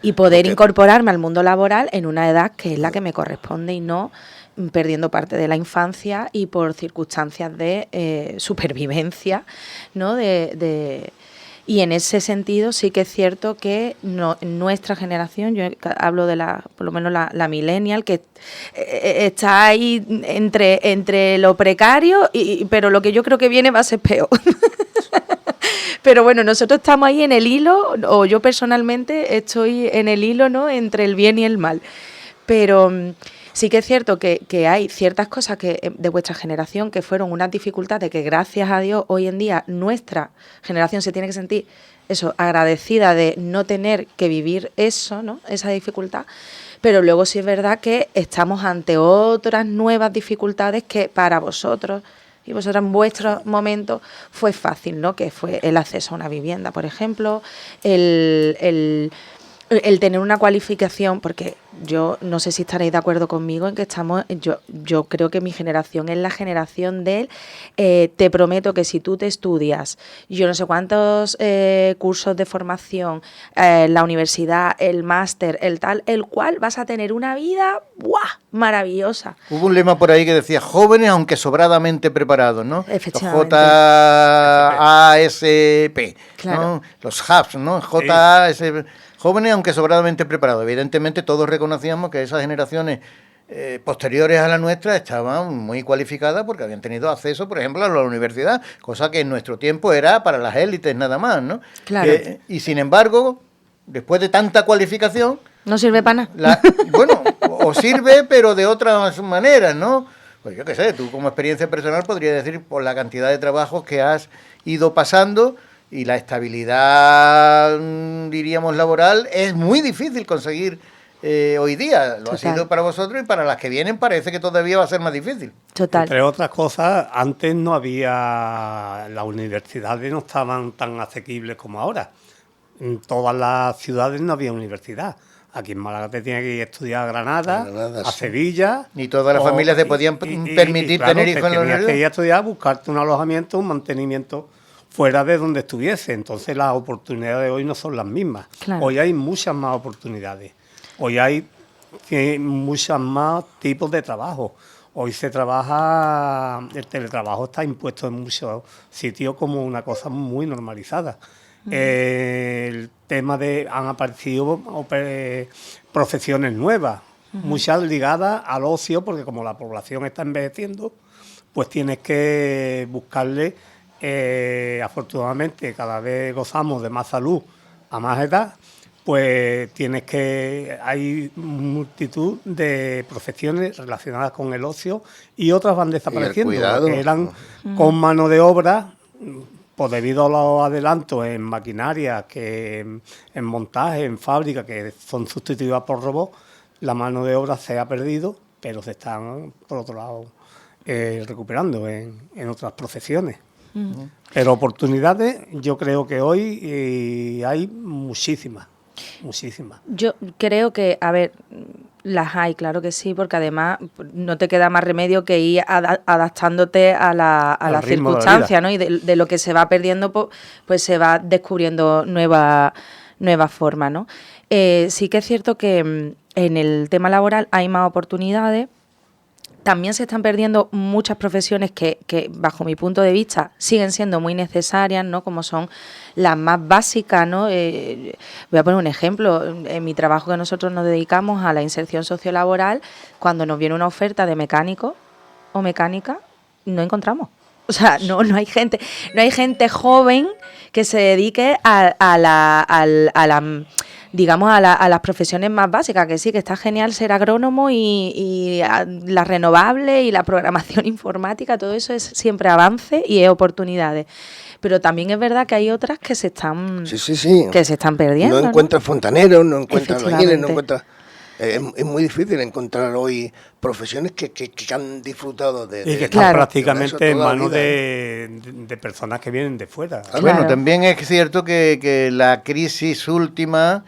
S4: Y poder incorporarme al mundo laboral en una edad que es la que me corresponde y no perdiendo parte de la infancia y por circunstancias de supervivencia, ¿no? Y en ese sentido sí que es cierto que nuestra generación, yo hablo de por lo menos la millennial, que está ahí entre lo precario, pero lo que yo creo que viene va a ser peor. Pero bueno, nosotros estamos ahí en el hilo, o yo personalmente estoy en el hilo, ¿no? Entre el bien y el mal. Pero sí que es cierto que hay ciertas cosas de vuestra generación que fueron unas dificultades que gracias a Dios hoy en día nuestra generación se tiene que sentir eso, agradecida de no tener que vivir eso, ¿no? Esa dificultad. Pero luego sí es verdad que estamos ante otras nuevas dificultades que para vosotros y vosotras en vuestro momento fue fácil, ¿no? Que fue el acceso a una vivienda, por ejemplo, el tener una cualificación, porque yo no sé si estaréis de acuerdo conmigo en que yo creo que mi generación es la generación del te prometo que si tú te estudias yo no sé cuántos cursos de formación, la universidad, el máster, el tal, el cual vas a tener una vida ¡buah! Maravillosa.
S1: Hubo un lema por ahí que decía jóvenes aunque sobradamente preparados, ¿no?
S4: Efectivamente.
S1: Los JASP,
S4: Claro.
S1: ¿no? Los HAPS, ¿no? JASP. Jóvenes aunque sobradamente preparados. Evidentemente todos reconocíamos que esas generaciones posteriores a la nuestra estaban muy cualificadas porque habían tenido acceso, por ejemplo, a la universidad, cosa que en nuestro tiempo era para las élites nada más, ¿no?
S4: Claro.
S1: Y sin embargo, después de tanta cualificación...
S4: No sirve para nada.
S1: Bueno, o sirve, pero de otras maneras, ¿no? Pues yo qué sé, tú como experiencia personal podrías decir por la cantidad de trabajos que has ido pasando y la estabilidad, diríamos, laboral, es muy difícil conseguir hoy día. Lo ha sido para vosotros y para las que vienen parece que todavía va a ser más difícil.
S4: Total.
S3: Entre otras cosas, antes no había, las universidades no estaban tan asequibles como ahora. En todas las ciudades no había universidad. Aquí en Málaga te tienes que ir a estudiar a Granada, a Sevilla.
S1: Ni todas las familias te podían permitir
S3: claro,
S1: tener hijos en la
S3: tenías
S1: universidad.
S3: que ir a estudiar, buscarte un alojamiento, un mantenimiento fuera de donde estuviese. Entonces las oportunidades de hoy no son las mismas.
S4: Claro.
S3: Hoy hay muchas más oportunidades. Hoy hay muchos más tipos de trabajo. Hoy se trabaja, el teletrabajo está impuesto en muchos sitios como una cosa muy normalizada. El tema de han aparecido profesiones nuevas, muchas ligadas al ocio, porque como la población está envejeciendo, pues tienes que buscarle, afortunadamente cada vez gozamos de más salud a más edad, pues hay multitud de profesiones relacionadas con el ocio y otras van desapareciendo, que eran con mano de obra. Pues debido a los adelantos en maquinaria, que en montaje, en fábrica, que son sustituidas por robots, la mano de obra se ha perdido, pero se están, por otro lado, recuperando en otras profesiones. Pero oportunidades, yo creo que hoy hay muchísimas.
S4: Yo creo que, a ver, las hay, claro que sí, porque además no te queda más remedio que ir adaptándote a la circunstancia, ¿no? Y de lo que se va perdiendo, pues se va descubriendo nuevas formas, ¿no? Sí que es cierto que en el tema laboral hay más oportunidades. También se están perdiendo muchas profesiones que, bajo mi punto de vista, siguen siendo muy necesarias, ¿no? Como son las más básicas, ¿no? Voy a poner un ejemplo. En mi trabajo, que nosotros nos dedicamos a la inserción sociolaboral, cuando nos viene una oferta de mecánico o mecánica, no encontramos. O sea, no hay gente joven que se dedique a las profesiones más básicas, que sí, que está genial ser agrónomo y la renovable y la programación informática, todo eso es siempre avance y es oportunidades. Pero también es verdad que hay otras que se están que se están perdiendo.
S2: No encuentras fontaneros, no encuentras albañiles, no
S4: Efectivamente.
S2: encuentras... Es muy difícil encontrar hoy profesiones que han disfrutado de...
S3: Y que están
S4: Claro.
S3: prácticamente en
S2: toda la
S3: manos
S2: vida.
S3: de personas que vienen de fuera.
S4: Claro.
S1: Bueno, también es cierto que la crisis última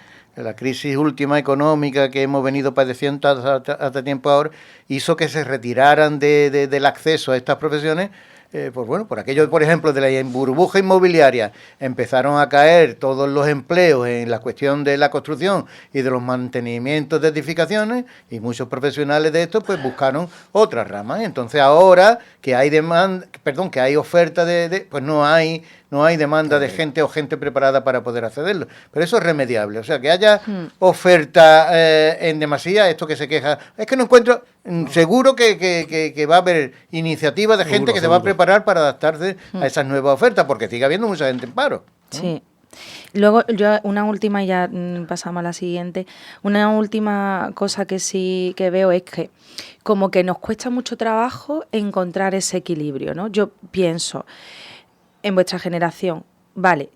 S1: económica que hemos venido padeciendo hasta tiempo ahora hizo que se retiraran del acceso a estas profesiones. Pues bueno, por aquello, por ejemplo, de la burbuja inmobiliaria, empezaron a caer todos los empleos en la cuestión de la construcción y de los mantenimientos de edificaciones, y muchos profesionales de esto pues buscaron otras ramas. Entonces ahora que hay que hay oferta pues no hay demanda de gente o gente preparada para poder accederlo. Pero eso es remediable. O sea, que haya oferta en demasía, esto que se queja, es que no encuentro... Seguro que va a haber iniciativa de gente que se va a preparar para adaptarse a esas nuevas ofertas, porque sigue habiendo mucha gente en paro.
S4: Sí. Luego, yo una última, y ya pasamos a la siguiente, una última cosa que sí que veo es que como que nos cuesta mucho trabajo encontrar ese equilibrio, ¿no? Yo pienso, en vuestra generación, vale,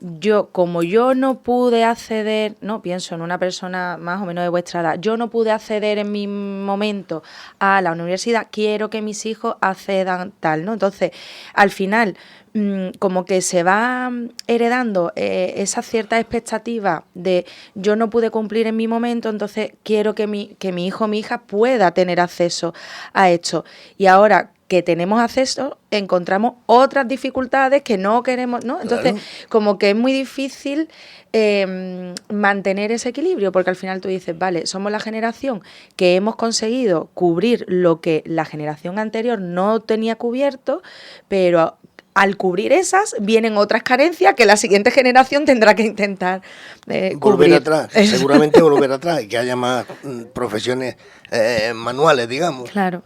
S4: como yo no pude acceder, no pienso en una persona más o menos de vuestra edad, yo no pude acceder en mi momento a la universidad, quiero que mis hijos accedan tal, ¿no? Entonces, al final, como que se va heredando esa cierta expectativa de yo no pude cumplir en mi momento, entonces quiero que mi hijo o mi hija pueda tener acceso a esto. Y ahora que tenemos acceso, encontramos otras dificultades que no queremos, ¿no? Entonces, claro, como que es muy difícil mantener ese equilibrio, porque al final tú dices, vale, somos la generación que hemos conseguido cubrir lo que la generación anterior no tenía cubierto, pero al cubrir esas, vienen otras carencias que la siguiente generación tendrá que intentar
S2: volver
S4: cubrir.
S2: Atrás, seguramente volver atrás, y que haya más profesiones manuales, digamos.
S4: Claro.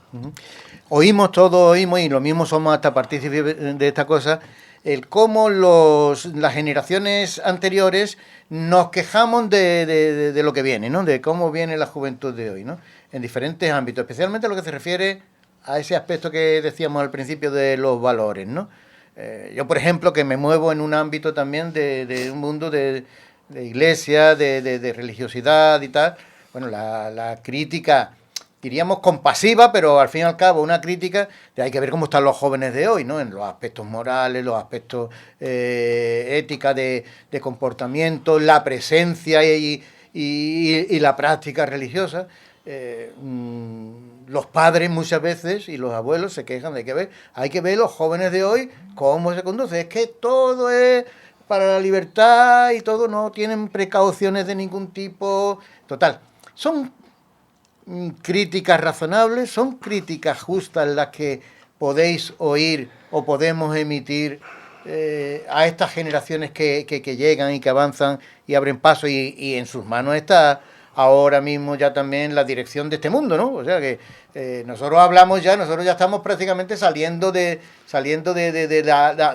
S1: Todos oímos, y lo mismo somos hasta partícipes de esta cosa, el cómo las generaciones anteriores nos quejamos de lo que viene, ¿no? De cómo viene la juventud de hoy, ¿no? En diferentes ámbitos, especialmente lo que se refiere a ese aspecto que decíamos al principio de los valores, ¿no? Yo, por ejemplo, que me muevo en un ámbito también de un mundo de iglesia, de religiosidad y tal, bueno, la crítica, diríamos compasiva, pero al fin y al cabo una crítica de hay que ver cómo están los jóvenes de hoy, ¿no? En los aspectos morales, los aspectos ética de comportamiento, la presencia y la práctica religiosa. Los padres muchas veces y los abuelos se quejan de hay que ver los jóvenes de hoy cómo se conducen. Es que todo es para la libertad y todo, no tienen precauciones de ningún tipo. Total, son críticas razonables, son críticas justas las que podéis oír o podemos emitir a estas generaciones que llegan y que avanzan y abren paso, y en sus manos está ahora mismo ya también la dirección de este mundo, ¿no? O sea que nosotros ya estamos prácticamente saliendo de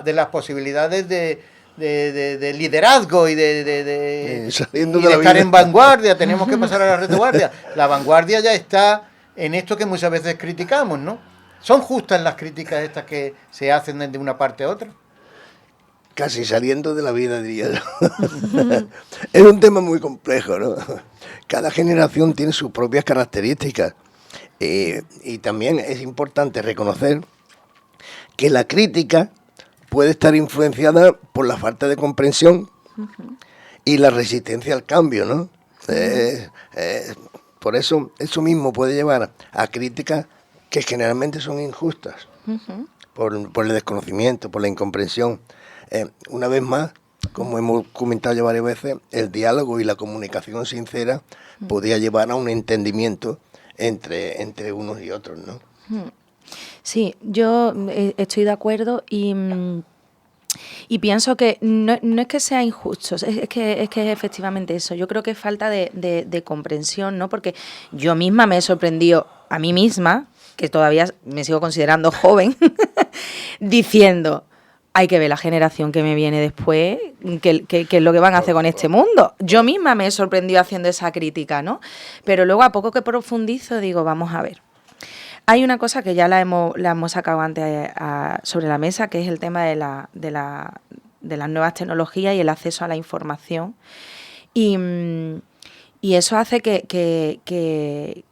S1: las posibilidades de liderazgo y de estar en vanguardia. Tenemos que pasar a la retaguardia. La vanguardia ya está en esto que muchas veces criticamos, ¿no? ¿Son justas las críticas estas que se hacen de una parte a otra?
S2: Casi saliendo de la vida, diría yo. Es un tema muy complejo, ¿no? Cada generación tiene sus propias características, y también es importante reconocer que la crítica puede estar influenciada por la falta de comprensión y la resistencia al cambio, ¿no? Por eso mismo puede llevar a críticas que generalmente son injustas, por el desconocimiento, por la incomprensión. Una vez más, como hemos comentado ya varias veces, el diálogo y la comunicación sincera podría llevar a un entendimiento entre unos y otros, ¿no?
S4: Sí, yo estoy de acuerdo y pienso que no es que sea injusto, es que es efectivamente eso. Yo creo que es falta de comprensión, ¿no? Porque yo misma me he sorprendido a mí misma, que todavía me sigo considerando joven, diciendo, hay que ver la generación que me viene después, qué es lo que van a hacer con este mundo. Yo misma me he sorprendido haciendo esa crítica, ¿no? Pero luego, a poco que profundizo, digo, vamos a ver. Hay una cosa que ya la hemos sacado antes sobre la mesa, que es el tema de las nuevas tecnologías y el acceso a la información. Y eso hace que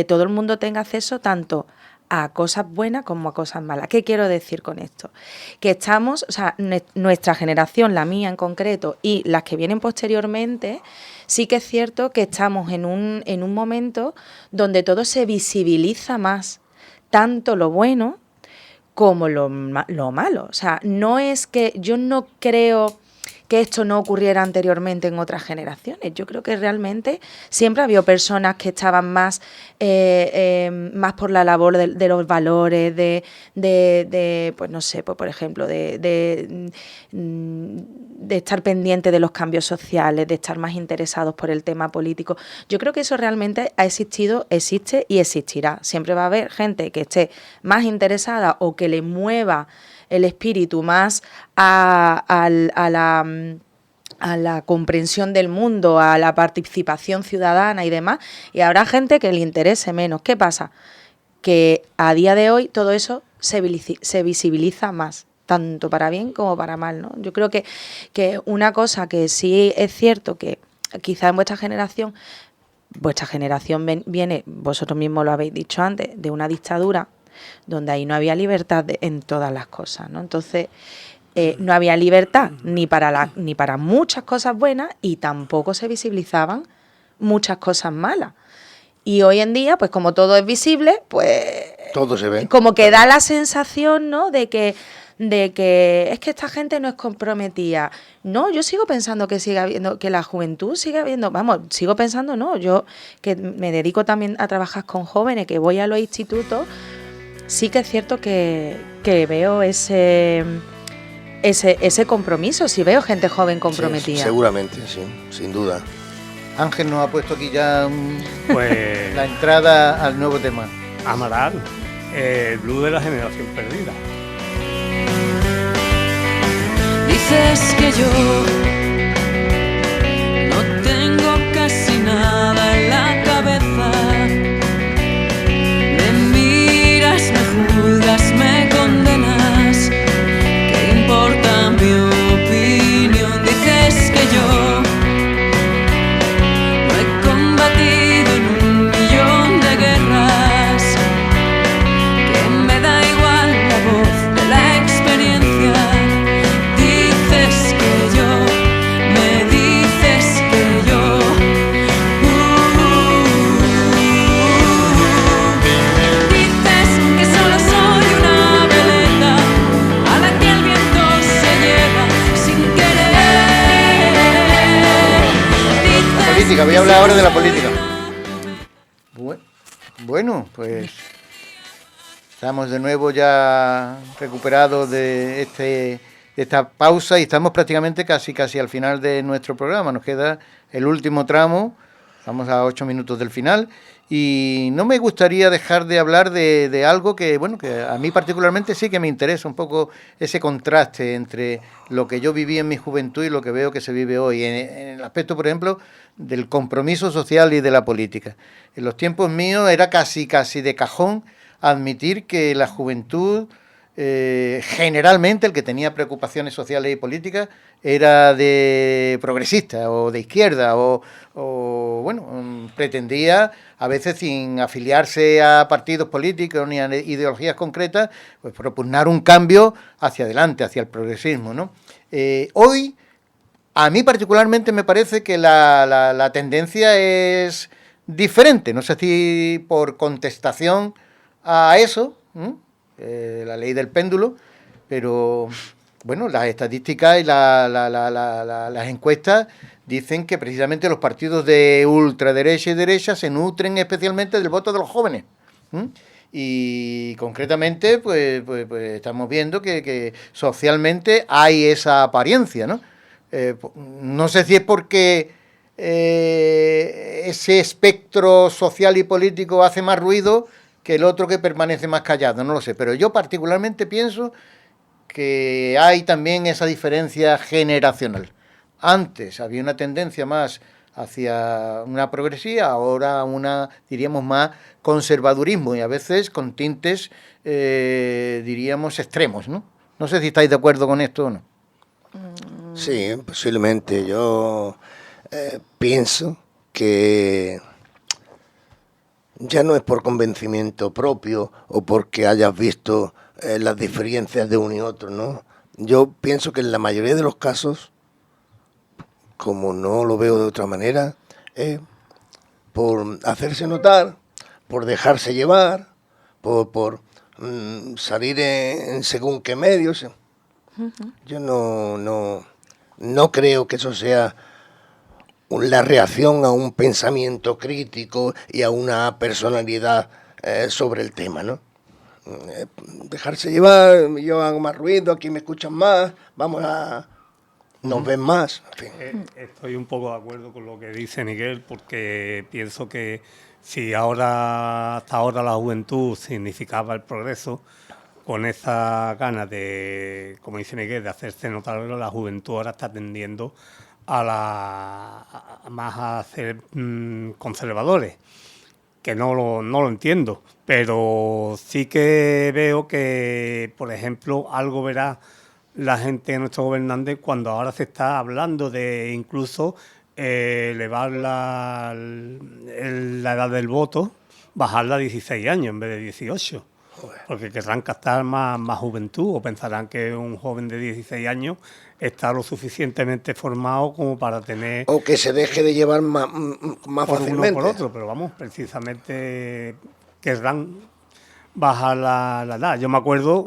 S4: todo el mundo tenga acceso tanto a cosas buenas como a cosas malas. ¿Qué quiero decir con esto? Que estamos, o sea, nuestra generación, la mía en concreto, y las que vienen posteriormente, sí que es cierto que estamos en un momento donde todo se visibiliza más, tanto lo bueno como lo malo. O sea, no es que yo no creo que esto no ocurriera anteriormente en otras generaciones. Yo creo que realmente siempre ha habido personas que estaban más por la labor de los valores, pues no sé, pues por ejemplo, de estar pendiente de los cambios sociales, de estar más interesados por el tema político. Yo creo que eso realmente ha existido, existe y existirá. Siempre va a haber gente que esté más interesada o que le mueva el espíritu más a la comprensión del mundo, a la participación ciudadana y demás, y habrá gente que le interese menos. ¿Qué pasa? Que a día de hoy todo eso se visibiliza más. tanto para bien como para mal, ¿no? Yo creo que una cosa que sí es cierto que quizá en vuestra generación viene, vosotros mismos lo habéis dicho antes, de una dictadura donde ahí no había libertad en todas las cosas, ¿no? Entonces, no había libertad ni para muchas cosas buenas y tampoco se visibilizaban muchas cosas malas. Y hoy en día, pues como todo es visible, pues
S2: todo se ve.
S4: como que da la sensación, ¿no?, de que es que esta gente no es comprometida. No, yo sigo pensando que sigue habiendo, que la juventud sigue habiendo, vamos, sigo pensando, no, yo que me dedico también a trabajar con jóvenes, que voy a los institutos, sí que es cierto que veo ese compromiso, sí veo gente joven comprometida.
S2: Sí, seguramente, sí, sin duda.
S1: Ángel nos ha puesto aquí ya
S3: Pues
S1: la entrada al nuevo tema.
S3: Amaral, el blues de la generación perdida.
S6: Dices que yo no tengo casi nada en la cabeza. Me miras, me juzgas, me condenas. ¿Qué importa mi opinión? Dices que yo no he combatido en 1.000.000 de guerras. Que me da igual la voz de la experiencia. Dices que yo, me dices que yo dices que solo soy una veleta a la que el viento se lleva sin querer. Dices
S1: Política, voy a hablar ahora de la política. Bueno, pues estamos de nuevo ya recuperados de esta pausa y estamos prácticamente casi al final de nuestro programa. Nos queda el último tramo, estamos a 8 minutos del final y no me gustaría dejar de hablar de algo que, bueno, que a mí particularmente sí que me interesa un poco ese contraste entre lo que yo viví en mi juventud y lo que veo que se vive hoy, en el aspecto, por ejemplo, del compromiso social y de la política. En los tiempos míos era casi de cajón admitir que la juventud, generalmente el que tenía preocupaciones sociales y políticas era de progresista o de izquierda o bueno, pretendía, a veces sin afiliarse a partidos políticos ni a ideologías concretas, pues propugnar un cambio hacia adelante, hacia el progresismo, ¿no? Hoy, a mí particularmente me parece que la tendencia es diferente, no sé si por contestación a eso, la ley del péndulo, pero bueno, las estadísticas y las encuestas dicen que precisamente los partidos de ultraderecha y derecha se nutren especialmente del voto de los jóvenes. Y concretamente, pues estamos viendo que socialmente hay esa apariencia, ¿no? No sé si es porque ese espectro social y político hace más ruido que el otro que permanece más callado, no lo sé, pero yo particularmente pienso que hay también esa diferencia generacional. Antes había una tendencia más hacia una progresía, ahora una, diríamos, más conservadurismo y a veces con tintes, diríamos, extremos, ¿no? No sé si estáis de acuerdo con esto o no.
S2: Sí, posiblemente. Yo pienso que ya no es por convencimiento propio o porque hayas visto las diferencias de uno y otro, ¿no? Yo pienso que en la mayoría de los casos, como no lo veo de otra manera, por hacerse notar, por dejarse llevar, por salir en según qué medios. Yo no creo que eso sea la reacción a un pensamiento crítico y a una personalidad sobre el tema, ¿no? Dejarse llevar, yo hago más ruido, aquí me escuchan más, nos ven más. En fin.
S3: Estoy un poco de acuerdo con lo que dice Miguel, porque pienso que si hasta ahora la juventud significaba el progreso, con esa ganas de, como dice Miguel, de hacerse notar, la juventud ahora está tendiendo más a ser conservadores, que no lo entiendo, pero sí que veo que, por ejemplo, algo verá la gente de nuestros gobernantes cuando ahora se está hablando de incluso elevar la edad del voto, bajarla a 16 años en vez de 18? Porque querrán captar más juventud, o pensarán que un joven de 16 años está lo suficientemente formado como para tener...
S2: O que se deje de llevar más
S3: por
S2: fácilmente.
S3: uno por otro, pero vamos, precisamente querrán bajar la edad. Yo me acuerdo,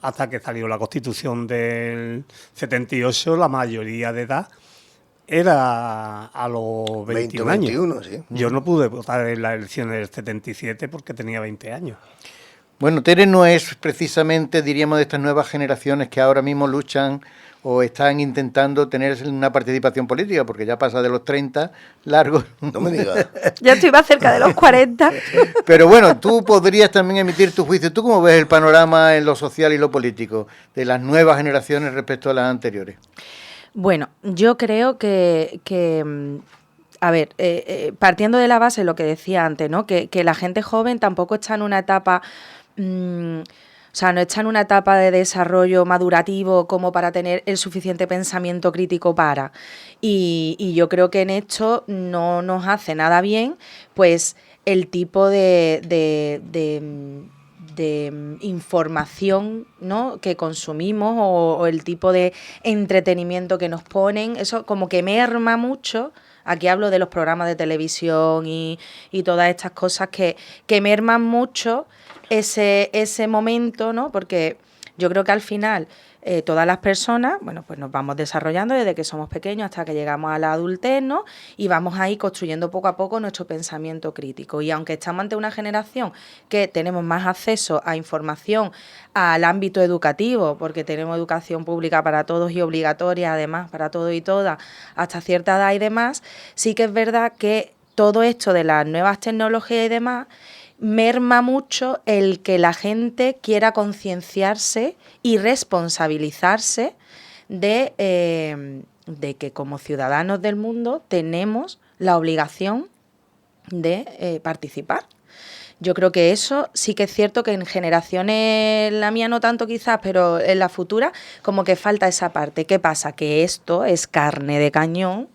S3: hasta que salió la Constitución del 78, la mayoría de edad era a los 21 años.
S2: 21, sí.
S3: Yo no pude votar en las elecciones del 77 porque tenía 20 años.
S1: Bueno, Tere no es precisamente, diríamos, de estas nuevas generaciones que ahora mismo luchan o están intentando tener una participación política, porque ya pasa de los 30 largos.
S2: No me digas.
S4: Ya estoy más cerca de los 40.
S1: Pero bueno, tú podrías también emitir tu juicio. ¿Tú cómo ves el panorama en lo social y lo político de las nuevas generaciones respecto a las anteriores?
S4: Bueno, yo creo que a ver, partiendo de la base, lo que decía antes, ¿no? Que la gente joven tampoco está en una etapa... o sea, no está en una etapa de desarrollo madurativo como para tener el suficiente pensamiento crítico para. Y yo creo que en esto no nos hace nada bien, pues, el tipo de información, ¿no?, que consumimos o el tipo de entretenimiento que nos ponen. Eso como que merma mucho. Aquí hablo de los programas de televisión y todas estas cosas que merman mucho ese momento, ¿no? Porque yo creo que al final todas las personas, bueno, pues nos vamos desarrollando desde que somos pequeños hasta que llegamos a la adultez, ¿no? Y vamos ahí construyendo poco a poco nuestro pensamiento crítico. Y aunque estamos ante una generación que tenemos más acceso a información al ámbito educativo, porque tenemos educación pública para todos y obligatoria además para todos y todas hasta cierta edad y demás, sí que es verdad que todo esto de las nuevas tecnologías y demás merma mucho el que la gente quiera concienciarse y responsabilizarse de que como ciudadanos del mundo tenemos la obligación de participar. Yo creo que eso sí que es cierto que en generaciones, la mía no tanto quizás, pero en la futura, como que falta esa parte. ¿Qué pasa? Que esto es carne de cañón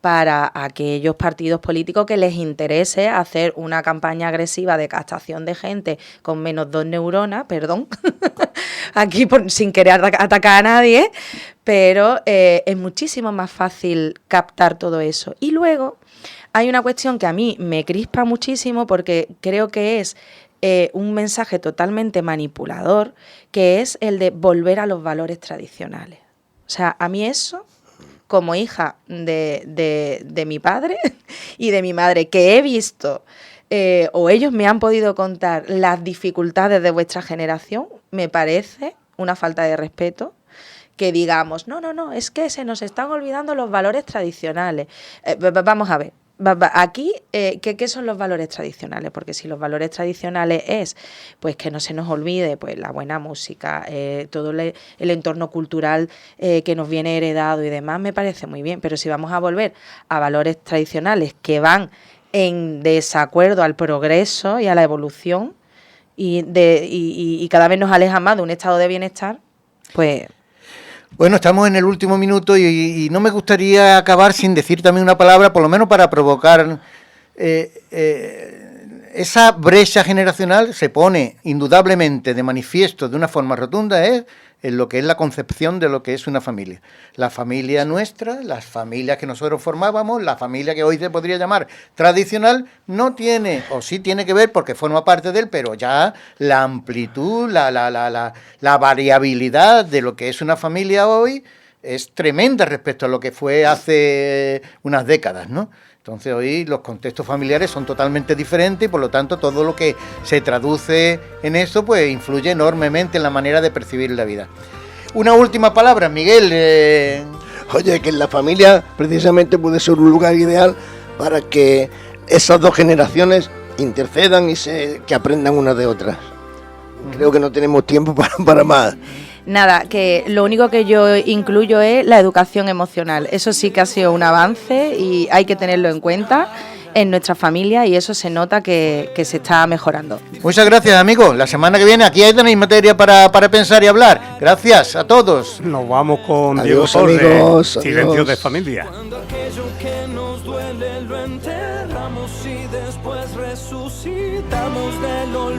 S4: para aquellos partidos políticos que les interese hacer una campaña agresiva de captación de gente con menos 2 neuronas, perdón, aquí sin querer atacar a nadie, pero es muchísimo más fácil captar todo eso. Y luego hay una cuestión que a mí me crispa muchísimo porque creo que es un mensaje totalmente manipulador, que es el de volver a los valores tradicionales. O sea, a mí eso, como hija de mi padre y de mi madre, que he visto o ellos me han podido contar las dificultades de vuestra generación, me parece una falta de respeto que digamos, no, es que se nos están olvidando los valores tradicionales. Vamos a ver. Aquí, ¿qué son los valores tradicionales? Porque si los valores tradicionales es pues que no se nos olvide pues la buena música, todo el entorno cultural que nos viene heredado y demás, me parece muy bien. Pero si vamos a volver a valores tradicionales que van en desacuerdo al progreso y a la evolución y cada vez nos aleja más de un estado de bienestar, pues...
S1: Bueno, estamos en el último minuto y no me gustaría acabar sin decir también una palabra, por lo menos para provocar esa brecha generacional se pone indudablemente de manifiesto de una forma rotunda en lo que es la concepción de lo que es una familia. La familia nuestra, las familias que nosotros formábamos, la familia que hoy se podría llamar tradicional, no tiene, o sí tiene que ver porque forma parte de él, pero ya la amplitud, la variabilidad de lo que es una familia hoy es tremenda respecto a lo que fue hace unas décadas, ¿no? Entonces hoy los contextos familiares son totalmente diferentes y por lo tanto todo lo que se traduce en eso pues influye enormemente en la manera de percibir la vida. Una última palabra, Miguel.
S2: Oye, que en la familia precisamente puede ser un lugar ideal para que esas dos generaciones intercedan y que aprendan unas de otras. Creo que no tenemos tiempo para más.
S4: Nada, que lo único que yo incluyo es la educación emocional. Eso sí que ha sido un avance y hay que tenerlo en cuenta. en nuestra familia y eso se nota que se está mejorando.
S1: Muchas gracias, amigos. La semana que viene aquí tenéis materia para pensar y hablar. Gracias a todos.
S3: Nos vamos con
S2: Adiós,
S3: Diego Torres,
S2: amigos,
S3: Silencio
S2: adiós.
S3: de familia.
S6: Cuando aquello que nos duele lo enterramos y después resucitamos del olvido.